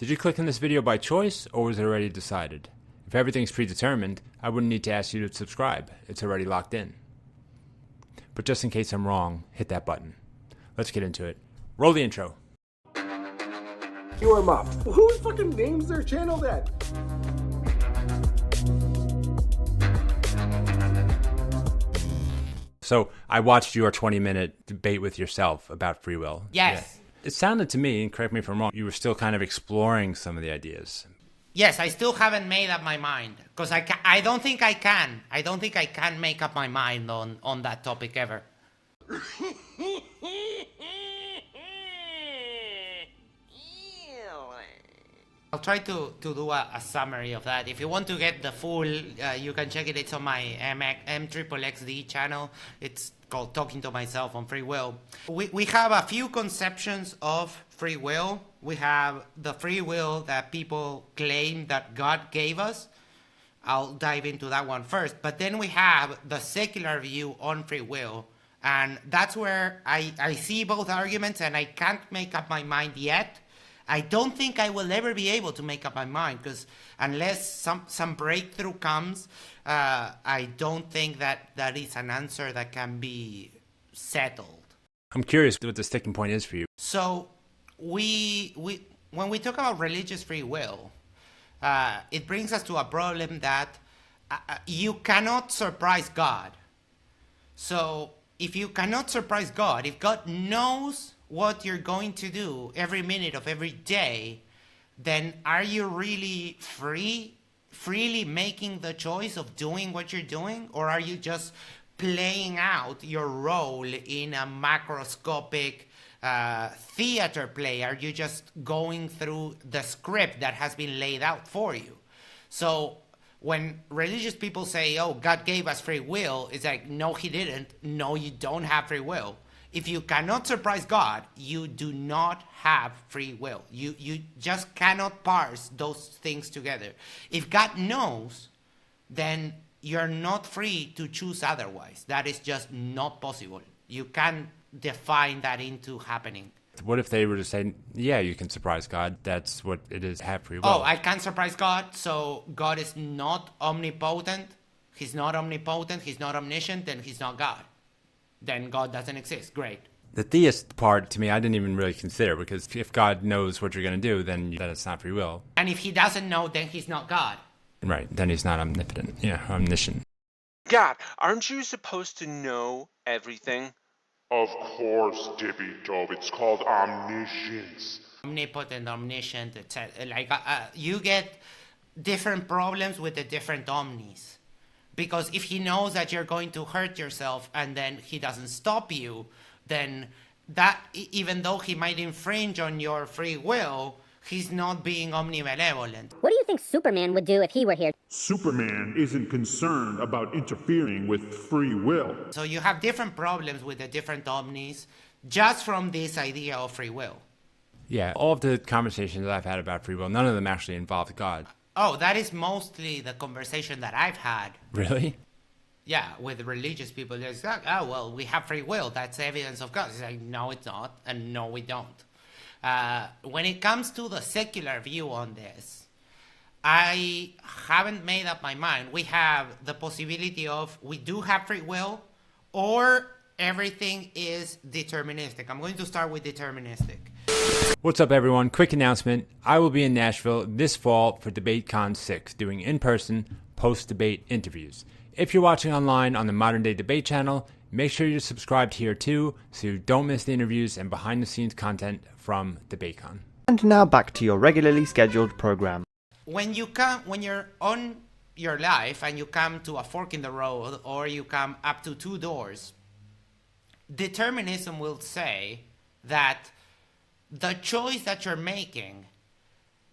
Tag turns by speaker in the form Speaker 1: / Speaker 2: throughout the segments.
Speaker 1: Did you click on this video by choice, or was it already decided? If everything's predetermined, I wouldn't need to ask you to subscribe. It's already locked in. But just in case I'm wrong, hit that button. Let's get into it. Roll the intro.
Speaker 2: YouAreMopped. Who fucking names their channel that?
Speaker 1: So I watched your 20-minute debate with yourself about free will.
Speaker 3: Yes.
Speaker 1: Yeah. It sounded to me, and correct me if I'm wrong, you were still kind of exploring some of the ideas.
Speaker 3: Yes, I still haven't made up my mind because I don't think I can. I don't think I can make up my mind on that topic ever. I'll try to do a summary of that. If you want to get the full, you can check it. It's on my MXXD channel. It's called Talking to Myself on Free Will. We have a few conceptions of free will. We have the free will that people claim that God gave us. I'll dive into that one first. But then we have the secular view on free will. And that's where I see both arguments and I can't make up my mind yet. I don't think I will ever be able to make up my mind because unless some breakthrough comes, I don't think that is an answer that can be settled.
Speaker 1: I'm curious what the sticking point is for you.
Speaker 3: So when we talk about religious free will, it brings us to a problem that you cannot surprise God. So if you cannot surprise God, if God knows what you're going to do every minute of every day, then are you really freely making the choice of doing what you're doing? Or are you just playing out your role in a macroscopic theater play? Are you just going through the script that has been laid out for you? So when religious people say, oh, God gave us free will, it's like, no, he didn't. No, you don't have free will. If you cannot surprise God, you do not have free will. You just cannot parse those things together. If God knows, then you're not free to choose otherwise. That is just not possible. You can't define that into happening.
Speaker 1: What if they were to say, yeah, you can surprise God. That's what it is, have free will.
Speaker 3: Oh, I can't surprise God, so God is not omnipotent. He's not omnipotent. He's not omniscient, then he's not God. Then God doesn't exist. Great.
Speaker 1: The theist part, to me, I didn't even really consider, because if God knows what you're going to do, then it's not free will.
Speaker 3: And if he doesn't know, then he's not God.
Speaker 1: Right, then he's not omnipotent. Yeah, omniscient.
Speaker 4: God, aren't you supposed to know everything?
Speaker 5: Of course, Dippy Dove. It's called omniscience.
Speaker 3: Omnipotent, omniscient, etc. Like you get different problems with the different omnis. Because if he knows that you're going to hurt yourself and then he doesn't stop you, then that, even though he might infringe on your free will, he's not being omnibenevolent.
Speaker 6: What do you think Superman would do if he were here?
Speaker 5: Superman isn't concerned about interfering with free will.
Speaker 3: So you have different problems with the different omnis just from this idea of free will.
Speaker 1: Yeah, all of the conversations that I've had about free will, none of them actually involved God.
Speaker 3: Oh, that is mostly the conversation that I've had.
Speaker 1: Really?
Speaker 3: Yeah, with religious people. It's like, oh, well, we have free will. That's evidence of God. It's like, no, it's not. And no, we don't. When it comes to the secular view on this, I haven't made up my mind. We have the possibility of we do have free will, or everything is deterministic. I'm going to start with deterministic.
Speaker 1: What's up, everyone? Quick announcement. I will be in Nashville this fall for DebateCon 6, doing in-person, post-debate interviews. If you're watching online on the Modern Day Debate channel, make sure you're subscribed here too, so you don't miss the interviews and behind-the-scenes content from DebateCon.
Speaker 7: And now back to your regularly scheduled program.
Speaker 3: When you're on your life and you come to a fork in the road, or you come up to two doors, determinism will say that the choice that you're making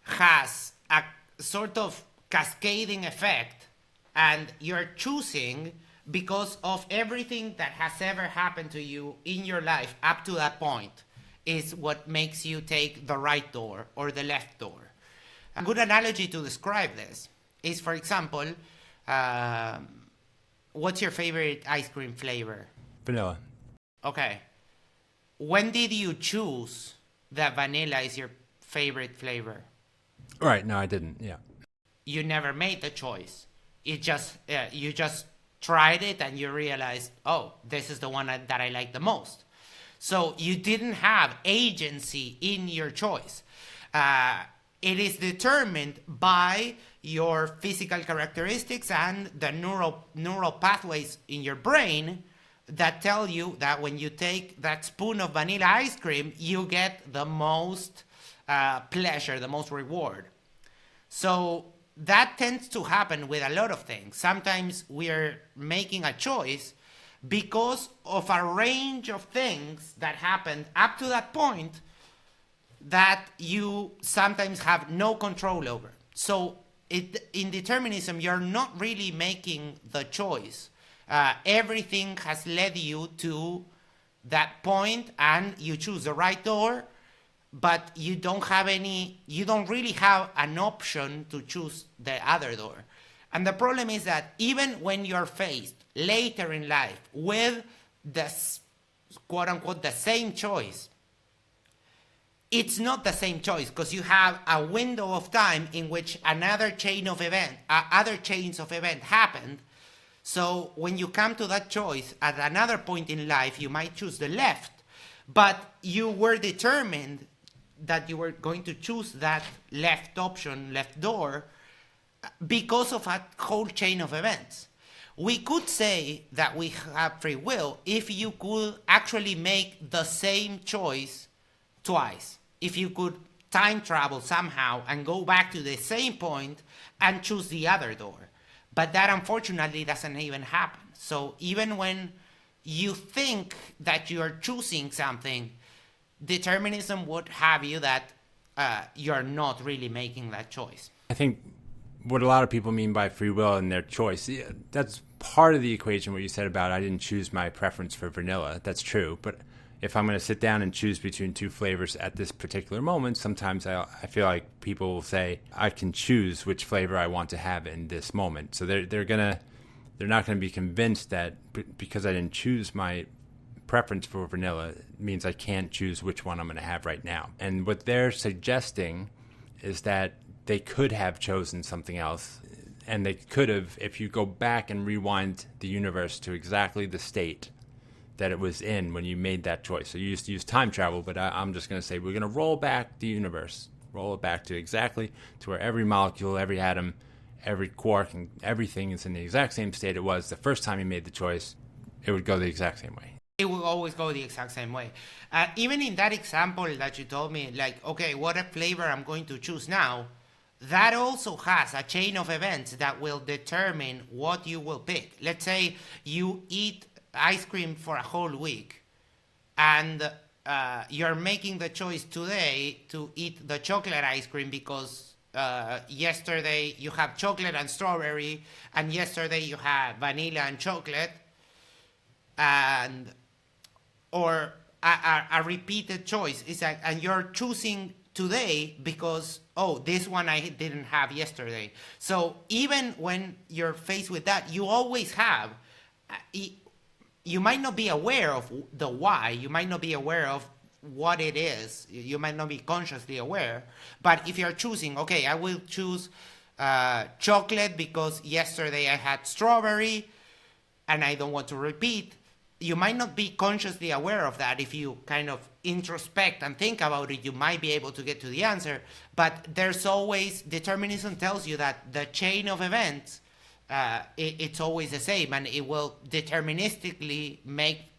Speaker 3: has a sort of cascading effect, and you're choosing because of everything that has ever happened to you in your life up to that point is what makes you take the right door or the left door. A good analogy to describe this is, for example, what's your favorite ice cream flavor?
Speaker 1: Vanilla.
Speaker 3: Okay. When did you choose that vanilla is your favorite flavor?
Speaker 1: Right. No, I didn't. Yeah.
Speaker 3: You never made the choice. You just tried it and you realized, oh, this is the one that I like the most. So you didn't have agency in your choice. It is determined by your physical characteristics and the neural pathways in your brain that tell you that when you take that spoon of vanilla ice cream, you get the most pleasure, the most reward. So that tends to happen with a lot of things. Sometimes we're making a choice because of a range of things that happened up to that point that you sometimes have no control over. So in determinism, you're not really making the choice. Everything has led you to that point and you choose the right door, but you don't really have an option to choose the other door. And the problem is that even when you're faced later in life with the quote unquote the same choice, it's not the same choice because you have a window of time in which other chains of events happened. So when you come to that choice at another point in life, you might choose the left, but you were determined that you were going to choose that left option, left door, because of a whole chain of events. We could say that we have free will if you could actually make the same choice twice. If you could time travel somehow and go back to the same point and choose the other door. But that unfortunately doesn't even happen. So even when you think that you're choosing something, determinism would have you that you're not really making that choice.
Speaker 1: I think what a lot of people mean by free will and their choice, that's part of the equation what you said about I didn't choose my preference for vanilla. That's true. But if I'm going to sit down and choose between two flavors at this particular moment, sometimes I feel like people will say I can choose which flavor I want to have in this moment. So they're not going to be convinced that because I didn't choose my preference for vanilla means I can't choose which one I'm going to have right now. And what they're suggesting is that they could have chosen something else, and they could have, if you go back and rewind the universe to exactly the state that it was in when you made that choice. So you used to use time travel, but I'm just going to say we're going to roll back the universe, roll it back to exactly to where every molecule, every atom, every quark, and everything is in the exact same state it was the first time you made the choice. It would go the exact same way.
Speaker 3: It will always go the exact same way. Even in that example that you told me, like, okay, what a flavor I'm going to choose now, that also has a chain of events that will determine what you will pick. Let's say you eat ice cream for a whole week and you're making the choice today to eat the chocolate ice cream because yesterday you have chocolate and strawberry and yesterday you had vanilla and chocolate, and or a repeated choice is like, and you're choosing today because, oh, this one I didn't have yesterday. So even when you're faced with that, you always have, you might not be aware of the why, you might not be aware of what it is, you might not be consciously aware, but if you're choosing, okay, I will choose chocolate because yesterday I had strawberry and I don't want to repeat, you might not be consciously aware of that. If you kind of introspect and think about it, you might be able to get to the answer. But there's always, determinism tells you that the chain of events, it's always the same, and it will deterministically make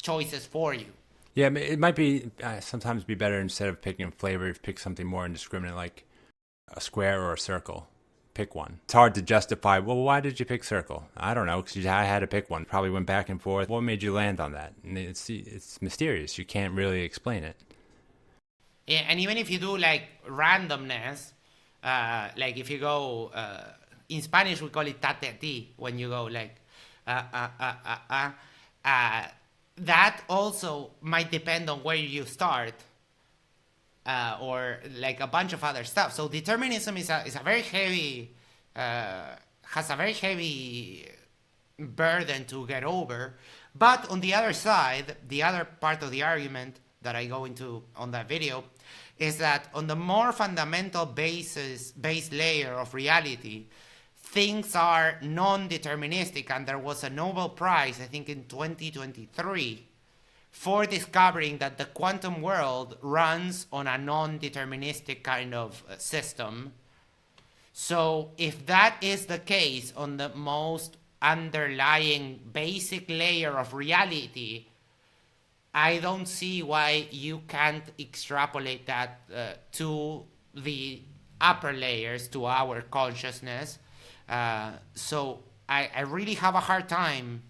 Speaker 3: choices for you.
Speaker 1: Yeah, it might be sometimes be better instead of picking a flavor, if pick something more indiscriminate like a square or a circle. Pick one. It's hard to justify, well, why did you pick circle? I don't know, because I had to pick one. Probably went back and forth. What made you land on that? And it's mysterious. You can't really explain it.
Speaker 3: Yeah, and even if you do like randomness, like if you go, in Spanish we call it tate a ti, when you go like, that also might depend on where you start. Or like a bunch of other stuff. So determinism is a very heavy, has a very heavy burden to get over. But on the other side, the other part of the argument that I go into on that video is that on the more fundamental base layer of reality, things are non-deterministic, and there was a Nobel Prize, I think in 2023, for discovering that the quantum world runs on a non-deterministic kind of system. So if that is the case on the most underlying basic layer of reality, I don't see why you can't extrapolate that to the upper layers, to our consciousness. So I really have a hard time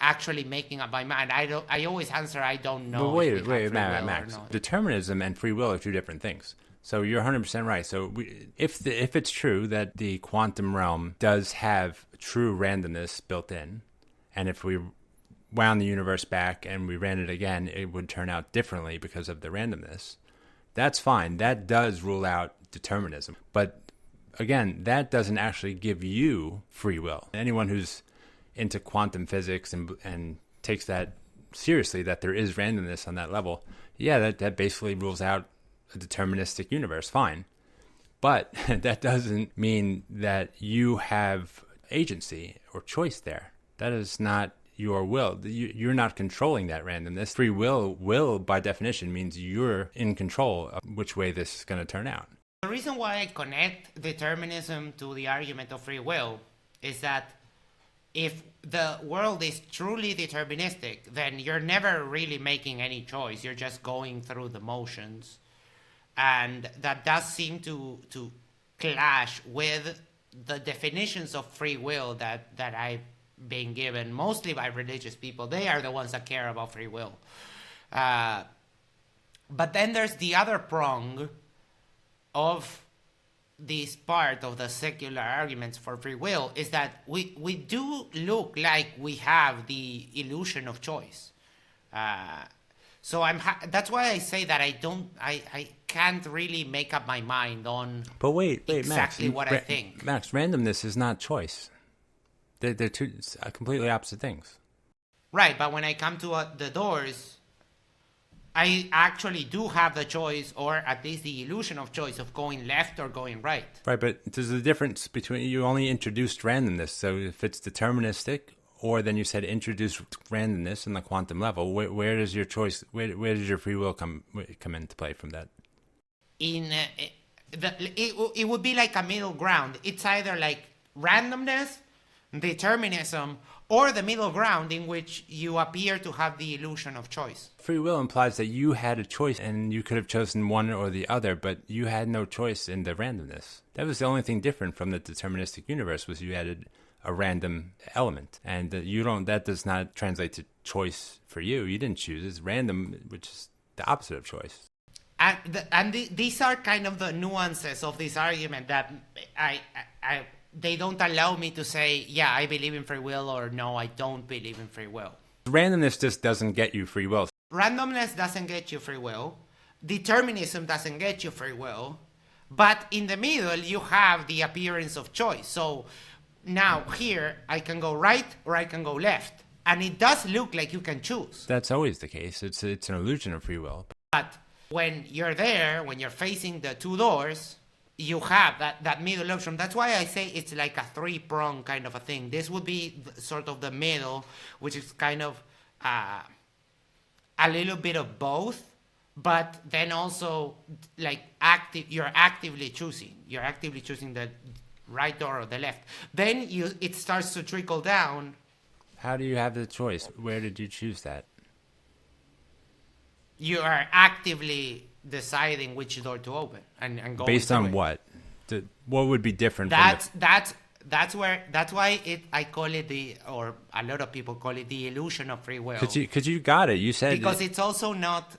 Speaker 3: actually making up my mind. I always answer I don't know.
Speaker 1: But wait, Max. Determinism and free will are two different things. So you're 100% right. So if it's true that the quantum realm does have true randomness built in, and if we wound the universe back and we ran it again, it would turn out differently because of the randomness, that's fine. That does rule out determinism. But again, that doesn't actually give you free will. Anyone who's into quantum physics and takes that seriously, that there is randomness on that level, yeah, that basically rules out a deterministic universe, fine. But that doesn't mean that you have agency or choice there. That is not your will. You're not controlling that randomness. Free will by definition means you're in control of which way this is going to turn out.
Speaker 3: The reason why I connect determinism to the argument of free will is that if the world is truly deterministic, then you're never really making any choice. You're just going through the motions. And that does seem to clash with the definitions of free will that I've been given, mostly by religious people. They are the ones that care about free will. But then there's the other prong of this part of the secular arguments for free will, is that we do look like we have the illusion of choice. So that's why I say that I can't really make up my mind on exactly
Speaker 1: Max,
Speaker 3: what I think.
Speaker 1: Max, randomness is not choice. They're two completely opposite things.
Speaker 3: Right, but when I come to the doors, I actually do have the choice, or at least the illusion of choice, of going left or going right.
Speaker 1: Right, but there's a difference between, you only introduced randomness, so if it's deterministic, or then you said introduce randomness in the quantum level, where does your choice, where does your free will come into play from that?
Speaker 3: It would be like a middle ground. It's either like randomness, determinism, or the middle ground in which you appear to have the illusion of choice.
Speaker 1: Free will implies that you had a choice and you could have chosen one or the other, but you had no choice in the randomness. That was the only thing different from the deterministic universe, was you added a random element, and that does not translate to choice for you. You didn't choose. It's random, which is the opposite of choice.
Speaker 3: These are kind of the nuances of this argument that they don't allow me to say, yeah, I believe in free will, or no, I don't believe in free will.
Speaker 1: Randomness just doesn't get you free will.
Speaker 3: Randomness doesn't get you free will. Determinism doesn't get you free will. But in the middle, you have the appearance of choice. So now here, I can go right or I can go left. And it does look like you can choose.
Speaker 1: That's always the case. It's an illusion of free will.
Speaker 3: But when you're there, when you're facing the two doors, you have that middle option. That's why I say it's like a three-prong kind of a thing. This would be sort of the middle, which is kind of a little bit of both, but then also like you're actively choosing. You're actively choosing the right door or the left. Then it starts to trickle down.
Speaker 1: How do you have the choice? Where did you choose that?
Speaker 3: You are actively deciding which door to open and go
Speaker 1: based on what? What would be different?
Speaker 3: That's why I call it or a lot of people call it the illusion of free will.
Speaker 1: Because you got it. You said
Speaker 3: because it's also not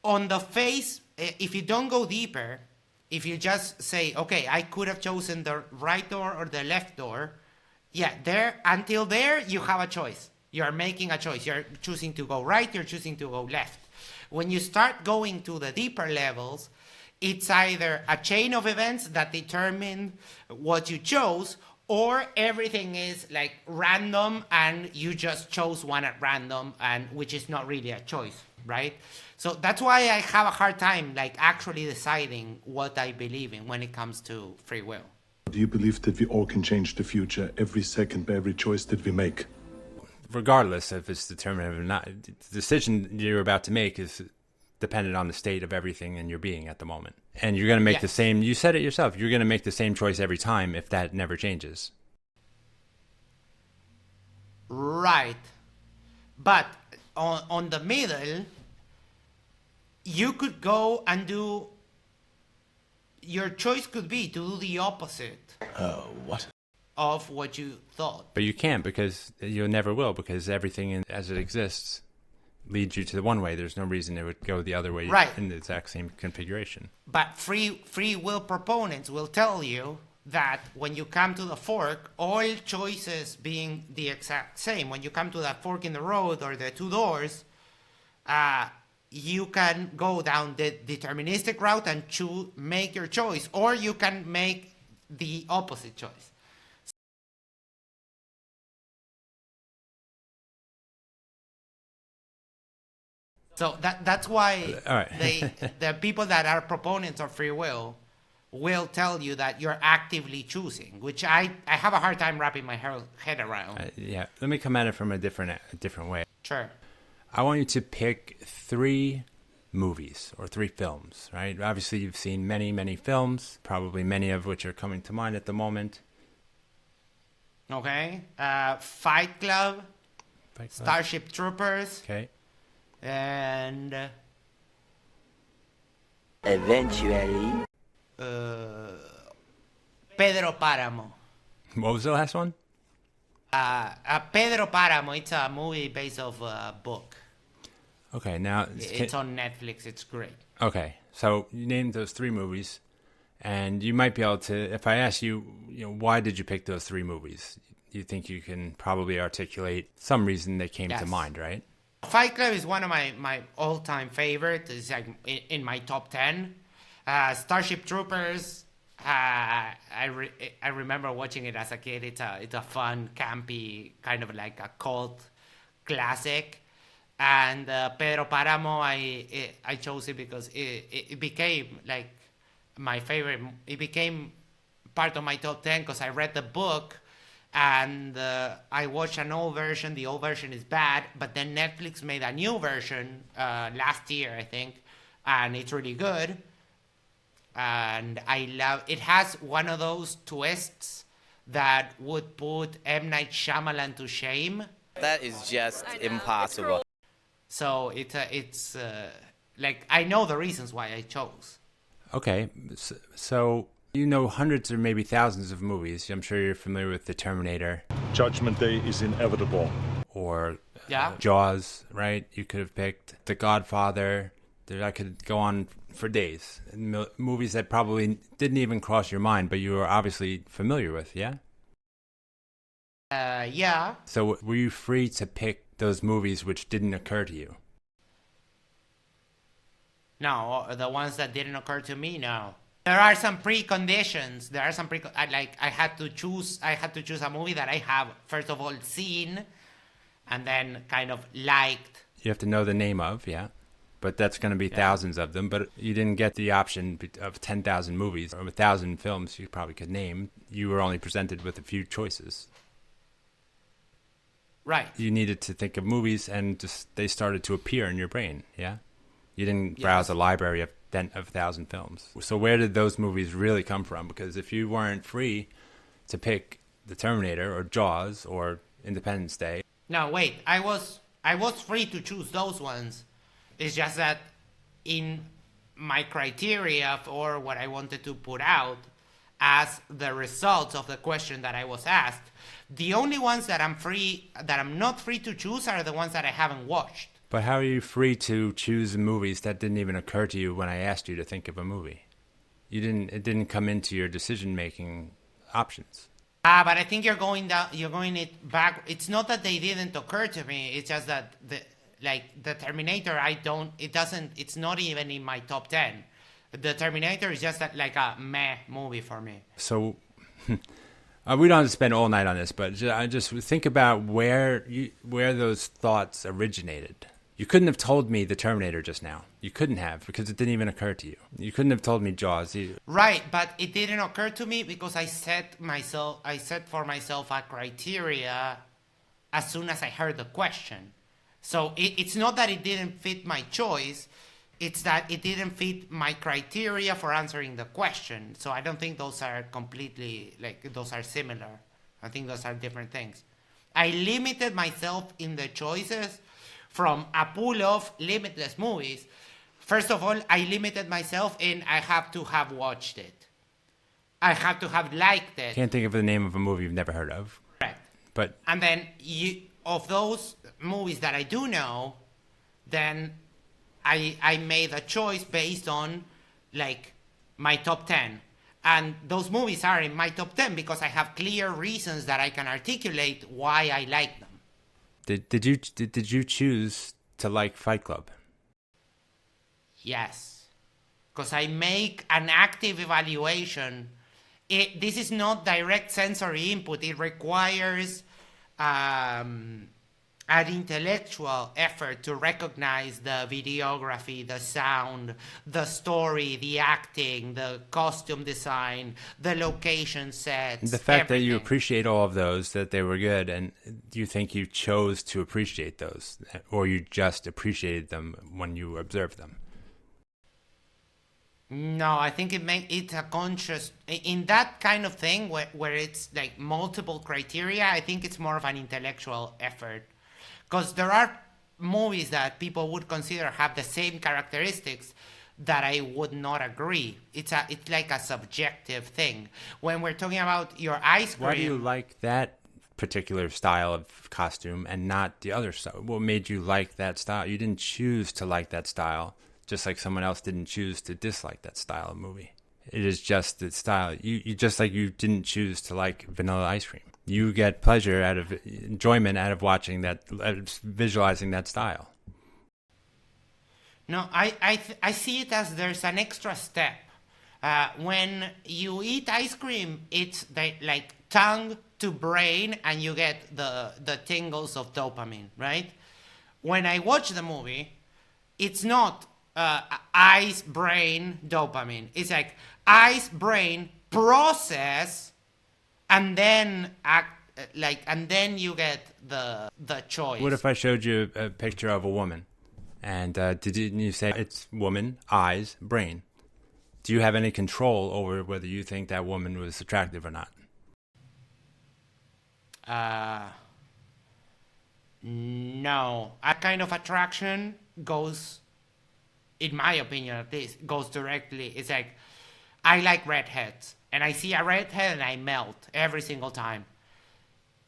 Speaker 3: on the face. If you don't go deeper, if you just say, okay, I could have chosen the right door or the left door, until there you have a choice. You're making a choice. You're choosing to go right, you're choosing to go left. When you start going to the deeper levels, it's either a chain of events that determine what you chose, or everything is like random and you just chose one at random, and which is not really a choice. right? So that's why I have a hard time like actually deciding what I believe in when it comes to free will.
Speaker 8: Do you believe that we all can change the future every second by every choice that we make?
Speaker 1: Regardless if it's determined or not, the decision you're about to make is dependent on the state of everything in your being at the moment. And you're going to make the same, you said it yourself, you're going to make the same choice every time if that never changes.
Speaker 3: Right. But on the middle, you could go and do, your choice could be to do the opposite.
Speaker 8: What?
Speaker 3: Of what you thought.
Speaker 1: But you can't, because you never will, because everything as it exists leads you to the one way. There's no reason it would go the other way in the exact same configuration.
Speaker 3: But free will proponents will tell you that when you come to the fork, all choices being the exact same, when you come to that fork in the road or the two doors, you can go down the deterministic route and make your choice, or you can make the opposite choice. So that's why the people that are proponents of free will tell you that you're actively choosing, which I have a hard time wrapping my head around.
Speaker 1: Yeah, let me come at it from a different way.
Speaker 3: Sure.
Speaker 1: I want you to pick 3 movies or 3 films, right? Obviously, you've seen many, many films, probably many of which are coming to mind at the moment.
Speaker 3: Okay. Fight Club, Starship Troopers.
Speaker 1: Okay.
Speaker 3: And
Speaker 9: eventually
Speaker 3: Pedro Páramo.
Speaker 1: What was the last one?
Speaker 3: Pedro Páramo. It's a movie based off a book.
Speaker 1: Okay, now
Speaker 3: it's on Netflix. It's great.
Speaker 1: Okay, so you named those 3 movies, and you might be able to. If I ask you, why did you pick those 3 movies? You think you can probably articulate some reason they came to mind, right?
Speaker 3: Fight Club is one of my all-time favorites. It's like in my top 10. Starship Troopers, I remember watching it as a kid. It's a fun, campy, kind of like a cult classic. And Pedro Páramo, I chose it because it became like my favorite. It became part of my top 10 because I read the book. And I watched an old version. The old version is bad, but then Netflix made a new version last year, I think, and it's really good. And I love it. Has one of those twists that would put M. Night Shyamalan to shame.
Speaker 9: That is just impossible.
Speaker 3: So it's like I know the reasons why I chose.
Speaker 1: Okay, so. You know hundreds or maybe thousands of movies. I'm sure you're familiar with The Terminator.
Speaker 8: Judgment Day is inevitable.
Speaker 1: Or Jaws, right? You could have picked The Godfather. I could go on for days. Movies that probably didn't even cross your mind, but you were obviously familiar with, yeah?
Speaker 3: Yeah.
Speaker 1: So were you free to pick those movies which didn't occur to you?
Speaker 3: No, the ones that didn't occur to me, no. There are some preconditions. I had to choose a movie that I have first of all seen, and then kind of liked.
Speaker 1: You have to know the name of, yeah, but that's going to be thousands of them. But you didn't get the option of 10,000 movies or 1,000 films you probably could name. You were only presented with a few choices.
Speaker 3: Right.
Speaker 1: You needed to think of movies, and they started to appear in your brain. Yeah, you didn't browse a library of 1,000 films. So where did those movies really come from? Because if you weren't free to pick The Terminator or Jaws or Independence Day.
Speaker 3: No, wait. I was free to choose those ones. It's just that in my criteria for what I wanted to put out as the results of the question that I was asked, the only ones that I'm not free to choose are the ones that I haven't watched.
Speaker 1: But how are you free to choose movies that didn't even occur to you when I asked you to think of a movie? It didn't come into your decision-making options.
Speaker 3: But I think you're going it back. It's not that they didn't occur to me. It's just that the Terminator, it's not even in my top 10. The Terminator is just like a meh movie for me.
Speaker 1: So we don't have to spend all night on this, but I just think about where those thoughts originated. You couldn't have told me The Terminator just now. You couldn't have, because it didn't even occur to you. You couldn't have told me Jaws either.
Speaker 3: Right, but it didn't occur to me because I set for myself a criteria as soon as I heard the question. So it's not that it didn't fit my choice, it's that it didn't fit my criteria for answering the question. So I don't think those are completely, those are similar. I think those are different things. I limited myself in the choices from a pool of limitless movies. First of all, I limited myself in I have to have watched it. I have to have liked it.
Speaker 1: Can't think of the name of a movie you've never heard of.
Speaker 3: Correct.
Speaker 1: But
Speaker 3: And then of those movies that I do know, then I made a choice based on my top 10. And those movies are in my top 10 because I have clear reasons that I can articulate why I like them.
Speaker 1: Did you choose to like Fight Club?
Speaker 3: Yes, because I make an active evaluation. This is not direct sensory input. It requires an intellectual effort to recognize the videography, the sound, the story, the acting, the costume design, the location sets.
Speaker 1: The fact that you
Speaker 3: everything.
Speaker 1: appreciate all of those, that they were good, and you think you chose to appreciate those, or you just appreciated them when you observed them?
Speaker 3: No, I think it's a conscious, in that kind of thing where it's multiple criteria, I think it's more of an intellectual effort. Because there are movies that people would consider have the same characteristics that I would not agree. It's like a subjective thing. When we're talking about your ice cream...
Speaker 1: Why do you like that particular style of costume and not the other style? What made you like that style? You didn't choose to like that style, just like someone else didn't choose to dislike that style of movie. It is just the style. You just like you didn't choose to like vanilla ice cream. You get pleasure enjoyment out of watching that, visualizing that style.
Speaker 3: No, I see it as there's an extra step. When you eat ice cream, it's like tongue to brain, and you get the tingles of dopamine, right? When I watch the movie, it's not eyes, brain, dopamine. It's like eyes, brain, process, and then and then you get the choice.
Speaker 1: What if I showed you a picture of a woman, and didn't you say it's woman, eyes, brain? Do you have any control over whether you think that woman was attractive or not?
Speaker 3: No. A kind of attraction goes, in my opinion at least, goes directly. It's like, I like redheads, and I see a redhead and I melt every single time.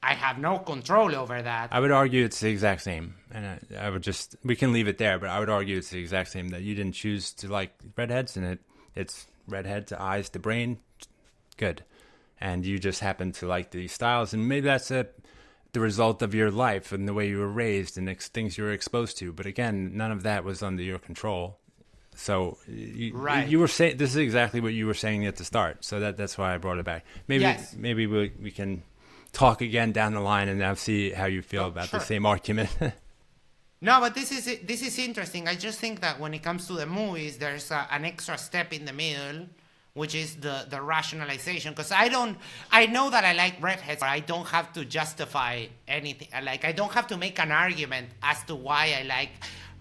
Speaker 3: I have no control over that.
Speaker 1: I would argue it's the exact same, and I would just, we can leave it there, but I would argue it's the exact same, that you didn't choose to like redheads, and it's redhead to eyes to brain, good. And you just happen to like these styles, and maybe that's the result of your life and the way you were raised and things you were exposed to. But again, none of that was under your control. So you were saying, this is exactly what you were saying at the start. So that's why I brought it back. Maybe we can talk again down the line, and I'll see how you feel about the same argument.
Speaker 3: No, but this is interesting. I just think that when it comes to the movies, there's an extra step in the middle, which is the rationalization. Because I know that I like redheads, but I don't have to justify anything. Like, I don't have to make an argument as to why I like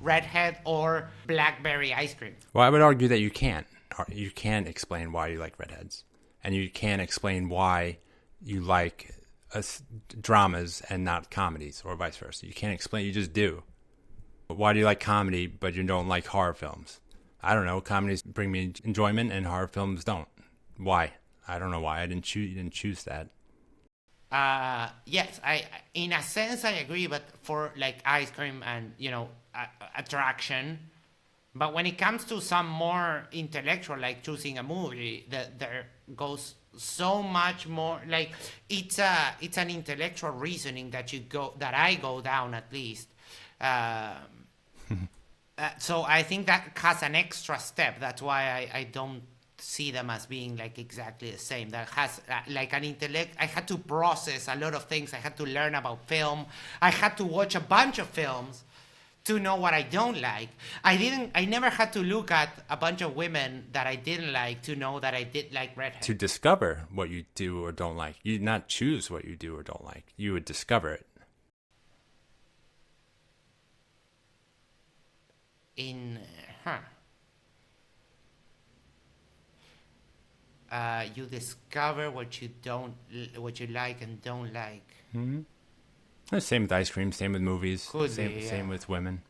Speaker 3: redhead or blackberry ice cream.
Speaker 1: Well, I would argue that you can't. You can't explain why you like redheads, and you can't explain why you like dramas and not comedies, or vice versa. You can't explain. You just do. Why do you like comedy, but you don't like horror films? I don't know. Comedies bring me enjoyment, and horror films don't. Why? I don't know why. You didn't choose that.
Speaker 3: Yes, in a sense I agree, but for like ice cream and attraction. But when it comes to some more intellectual, like choosing a movie, there goes so much more. Like it's an intellectual reasoning that I go down at least. So I think that has an extra step. That's why I don't see them as being like exactly the same. That has like an intellect. I had to process a lot of things. I had to learn about film. I had to watch a bunch of films to know what I don't like. I never had to look at a bunch of women that I didn't like to know that I did like redheads.
Speaker 1: To discover what you do or don't like. You not choose what you do or don't like. You would discover it.
Speaker 3: You discover what you like and don't like.
Speaker 1: Same with ice cream, same with movies,
Speaker 3: Could
Speaker 1: same,
Speaker 3: be, yeah.
Speaker 1: same with women.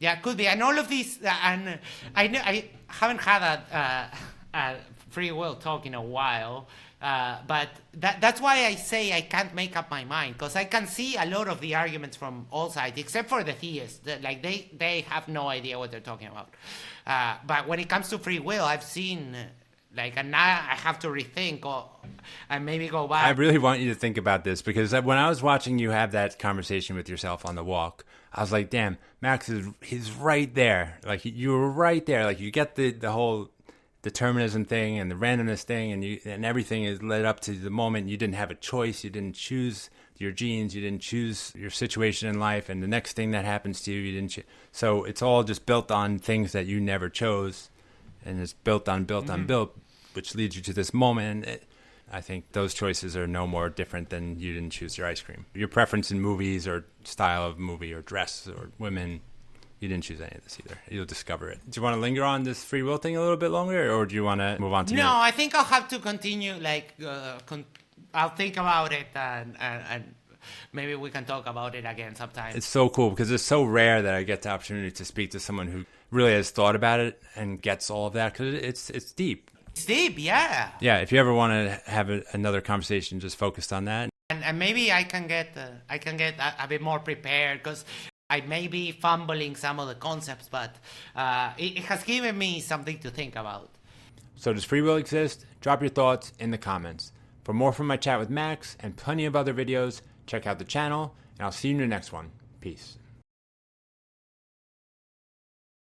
Speaker 3: Yeah, could be. And all of these, and I haven't had a free will talk in a while, but that's why I say I can't make up my mind, because I can see a lot of the arguments from all sides, except for the theists. Like they have no idea what they're talking about. But when it comes to free will, I've seen, and now I have to rethink and maybe go back.
Speaker 1: I really want you to think about this, because when I was watching you have that conversation with yourself on the walk, I was like, damn, Max he's right there. Like, you were right there. Like, you get the whole determinism thing and the randomness thing, and everything is led up to the moment you didn't have a choice. You didn't choose your genes. You didn't choose your situation in life. And the next thing that happens to you, you didn't choose. So it's all just built on things that you never chose. And it's built on built, which leads you to this moment. And I think those choices are no more different than you didn't choose your ice cream. Your preference in movies or style of movie or dress or women, you didn't choose any of this either. You'll discover it. Do you want to linger on this free will thing a little bit longer, or do you want to move on to
Speaker 3: No, I think I'll have to continue. I'll think about it, and maybe we can talk about it again sometime.
Speaker 1: It's so cool because it's so rare that I get the opportunity to speak to someone who really has thought about it and gets all of that, because it's deep.
Speaker 3: It's deep, yeah.
Speaker 1: Yeah, if you ever want to have another conversation just focused on that.
Speaker 3: And maybe I can get a bit more prepared, because I may be fumbling some of the concepts, but it has given me something to think about.
Speaker 1: So does free will exist? Drop your thoughts in the comments. For more from my chat with Max and plenty of other videos, check out the channel, and I'll see you in the next one. Peace.